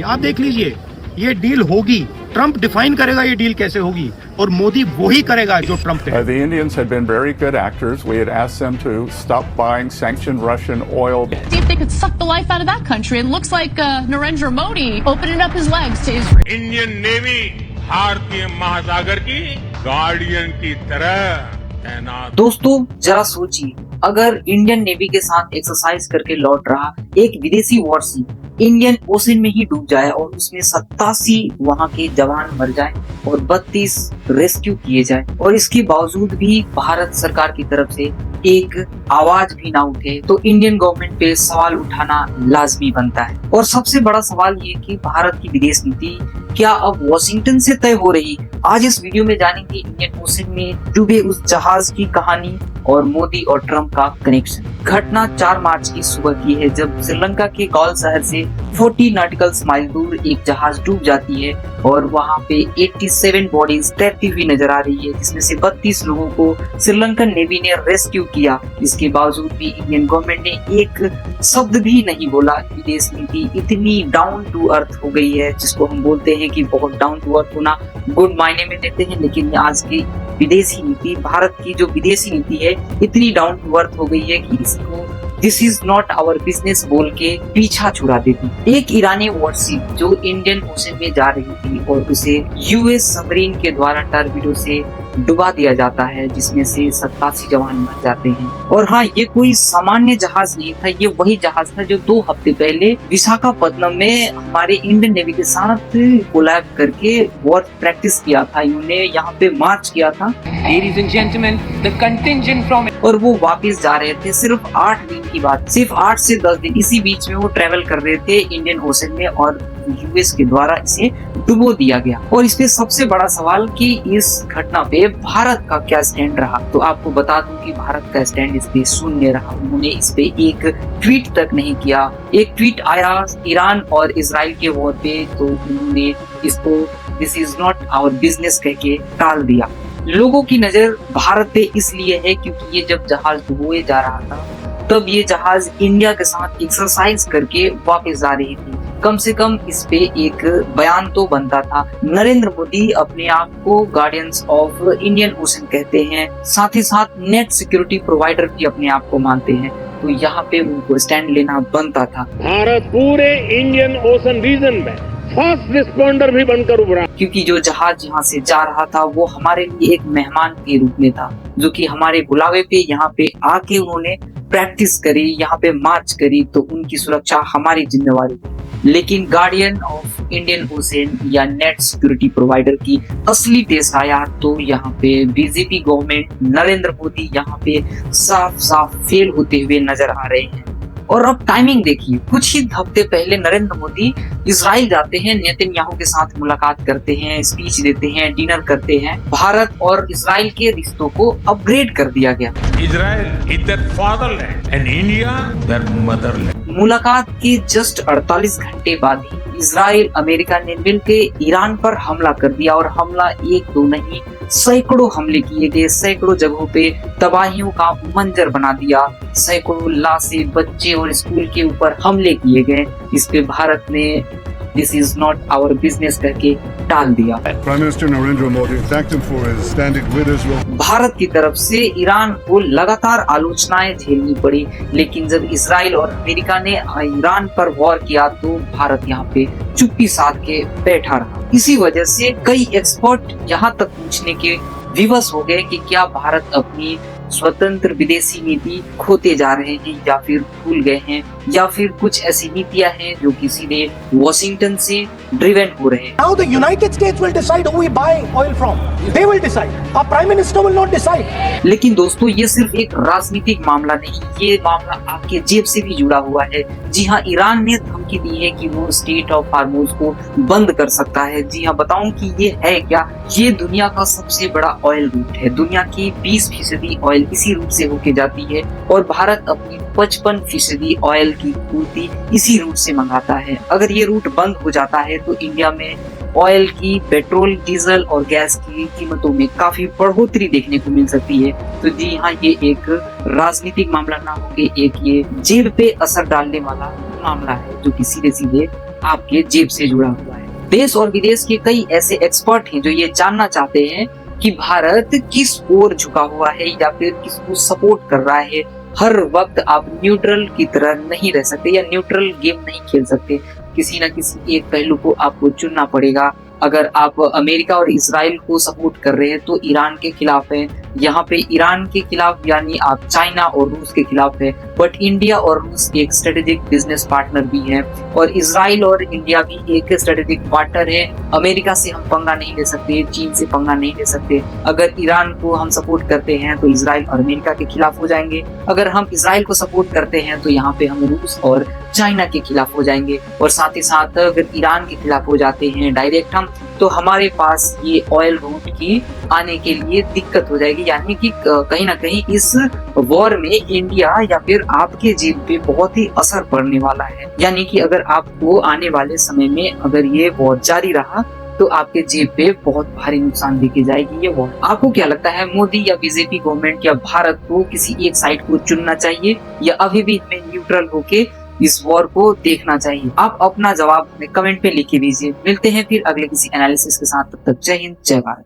आप देख लीजिए, ये डील होगी, ट्रंप डिफाइन करेगा ये डील कैसे होगी, और मोदी वही करेगा जो ट्रंप कहे। The Indians had been very good actors. We had asked them to stop buying sanctioned Russian oil. See if they could suck the life out of that country. It looks like Narendra Modi opening up his legs to Israel. Indian navy भारतीय महासागर की guardian की तरह तैनात। दोस्तों जरा सोचिए, अगर इंडियन नेवी के साथ एक्सरसाइज करके लौट रहा एक विदेशी वॉरशिप इंडियन ओशन में ही डूब जाए और उसमें 87 वहां के जवान मर जाए और 32 रेस्क्यू किए जाए, और इसके बावजूद भी भारत सरकार की तरफ से एक आवाज भी ना उठे, तो इंडियन गवर्नमेंट पे सवाल उठाना लाजमी बनता है। और सबसे बड़ा सवाल ये कि भारत की विदेश नीति क्या अब वॉशिंगटन से तय हो रही? आज इस वीडियो में जानेंगे इंडियन ओशन में डूबे उस जहाज की कहानी और मोदी और ट्रंप का कनेक्शन। घटना 4 मार्च की सुबह की है, जब श्रीलंका के गौल शहर से 40 नॉटिकल माइल दूर एक जहाज डूब जाती है और वहां पे 87 बॉडीज तैरती हुई नजर आ रही है, जिसमें से 32 लोगों को श्रीलंकन नेवी ने रेस्क्यू किया। इसके बावजूद भी इंडियन गवर्नमेंट ने एक शब्द भी नहीं बोला। विदेश नीति इतनी डाउन टू अर्थ हो गई है, जिसको हम बोलते हैं कि बहुत डाउन टू अर्थ होना गुड मायने में देते हैं, लेकिन आज की विदेशी नीति, भारत की जो विदेशी नीति है, इतनी डाउन टू अर्थ हो गई है कि इसको this is not our business बोल के पीछा छुड़ा देती। एक ईरानी वॉरशिप जो इंडियन ओशन में जा रही थी और उसे यूएस सबमरीन के द्वारा टर्बिडो से डुबा दिया जाता है, जिसमें से 87 जवान मर जाते हैं। और हाँ, ये कोई सामान्य जहाज नहीं था, ये वही जहाज था जो 2 हफ्ते पहले विशाखापत्तनम में हमारे इंडियन नेवी के साथ कोलैब करके वॉर प्रैक्टिस किया था। इन्होंने यहाँ पे मार्च किया था। Ladies and gentlemen, the contingent from और वो वापस जा रहे थे। सिर्फ 8 दिन की बात, सिर्फ 8 से 10 दिन, इसी बीच में वो ट्रेवल कर रहे थे इंडियन ओशन में और यूएस के द्वारा इसे डुबो दिया गया। और इस पे सबसे बड़ा सवाल कि इस घटना पे भारत का क्या स्टैंड रहा, तो आपको बता दूं कि भारत का स्टैंड इस पे शून्य रहा। उन्होंने इस पे एक ट्वीट तक नहीं किया। एक ट्वीट आया ईरान और इजराइल के वॉर पे, तो उन्होंने इसको this is not our business कह के टाल दिया। लोगों की नजर भारत पे इसलिए है क्योंकि ये जब जहाज डुबोए जा रहा था, तब ये जहाज इंडिया के साथ एक्सरसाइज करके वापस जा रही थी। कम से कम इस पे एक बयान तो बनता था। नरेंद्र मोदी अपने आप को गार्डियंस ऑफ इंडियन ओशन कहते हैं, साथ ही साथ नेट सिक्योरिटी प्रोवाइडर भी अपने आप को मानते हैं, तो यहाँ पे उनको स्टैंड लेना बनता था। भारत पूरे इंडियन ओशन रीजन में फर्स्ट रिस्पॉन्डर भी बनकर उभरा, क्योंकि जो जहाज यहाँ से जा रहा था वो हमारे लिए एक मेहमान के रूप में था, जो कि हमारे बुलावे पे यहाँ पे आके उन्होंने प्रैक्टिस करी, यहाँ पे मार्च करी, तो उनकी सुरक्षा हमारी जिम्मेवारी थी। लेकिन गार्डियन ऑफ इंडियन ओशन या नेट सिक्योरिटी प्रोवाइडर की असली टेस्ट आया तो यहाँ पे बीजेपी गवर्नमेंट, नरेंद्र मोदी यहाँ पे साफ साफ फेल होते हुए नजर आ रहे हैं। और अब टाइमिंग देखिए, कुछ ही हफ्ते पहले नरेंद्र मोदी इजराइल जाते हैं, नेतन्याहू के साथ मुलाकात करते हैं, स्पीच देते हैं, डिनर करते हैं। भारत और इजराइल के रिश्तों को अपग्रेड कर दिया गया। Israel is their fatherland and India their motherland. मुलाकात के जस्ट 48 घंटे बाद ही इजराइल अमेरिका ने मिलकर ईरान पर हमला कर दिया, और हमला 1-2 नहीं, सैकड़ों हमले किए गए। सैकड़ों जगहों पे तबाहियों का मंजर बना दिया। सैकड़ों लाशें, बच्चे और स्कूल के ऊपर हमले किए गए। इस पे भारत ने this is not our business करके टाल दिया। Prime Minister Narendra Modi thanked him for his standing with Israel. Bharat की तरफ से ईरान को लगातार आलोचनाएं झेलनी पड़ी, लेकिन जब इजराइल और अमेरिका ने ईरान पर वॉर किया तो भारत यहाँ पे चुप्पी साध के बैठा रहा। इसी वजह से कई एक्सपर्ट यहाँ तक पूछने के विवश हो गए कि क्या भारत अपनी स्वतंत्र विदेशी नीति खोते जा रहे हैं, या फिर भूल गए हैं, या फिर कुछ ऐसी नीतियां हैं जो कि सीधे वॉशिंगटन से ड्रिवन हो रहे हैं। Now the United States will decide who we buy oil from. They will decide. Our Prime Minister will not decide. लेकिन दोस्तों, ये सिर्फ एक राजनीतिक मामला नहीं, ये मामला आपके जेब से भी जुड़ा हुआ है। जी हाँ, ईरान ने धमकी दी है कि वो स्टेट ऑफ हार्मोज को बंद कर सकता है। जी हाँ, बताऊं कि ये है क्या? ये दुनिया का सबसे बड़ा ऑयल रूट है। दुनिया की 20% ऑयल इसी रूट से होके जाती है, और भारत अपनी 55% ऑयल की पूर्ति इसी रूट से मंगाता है। अगर ये रूट बंद हो जाता है तो इंडिया में ऑयल की, पेट्रोल, डीजल और गैस की कीमतों में काफी बढ़ोतरी देखने को मिल सकती है। तो जी हाँ, ये एक राजनीतिक मामला ना होके एक ये जेब पे असर डालने वाला मामला है, जो कि सीधे सीधे आपके जेब से जुड़ा हुआ है। देश और विदेश के कई ऐसे एक्सपर्ट हैं जो ये जानना चाहते हैं कि भारत किस ओर झुका हुआ है या फिर किसको सपोर्ट कर रहा है। हर वक्त आप न्यूट्रल की तरह नहीं रह सकते या न्यूट्रल गेम नहीं खेल सकते, किसी न किसी एक पहलू को आपको चुनना पड़ेगा। अगर आप अमेरिका और इजराइल को सपोर्ट कर रहे हैं तो ईरान के खिलाफ है, यहाँ पे ईरान के खिलाफ यानी आप चाइना और रूस के खिलाफ है। बट इंडिया और रूस एक स्ट्रेटेजिक बिजनेस पार्टनर भी है और इजराइल और इंडिया भी एक स्ट्रेटेजिक पार्टनर है। अमेरिका से हम पंगा नहीं ले सकते, चीन से पंगा नहीं ले सकते। अगर ईरान को हम सपोर्ट करते हैं तो इजराइल और अमेरिका के खिलाफ हो जाएंगे, अगर हम इजराइल को सपोर्ट करते हैं तो यहाँ पे हम रूस और चाइना के खिलाफ हो जाएंगे। और साथ ही साथ अगर ईरान के खिलाफ हो जाते हैं डायरेक्ट हम, तो हमारे पास ये ऑयल रूट की आने के लिए दिक्कत हो जाएगी, यानी कि कहीं ना कहीं इस वॉर में इंडिया या फिर आपके जेब पे बहुत ही असर पड़ने वाला है। यानी कि अगर आपको आने वाले समय में अगर ये वॉर जारी रहा तो आपके जेब पे बहुत भारी नुकसान देके जाएगी ये वॉर। आपको क्या लगता है, मोदी या बीजेपी गवर्नमेंट या भारत को किसी एक साइड को चुनना चाहिए या अभी भी हमें न्यूट्रल होके इस वॉर को देखना चाहिए? आप अपना जवाब हमें कमेंट पे लिख के दीजिए। मिलते हैं फिर अगले किसी एनालिसिस के साथ, तब तक जय हिंद जय भारत।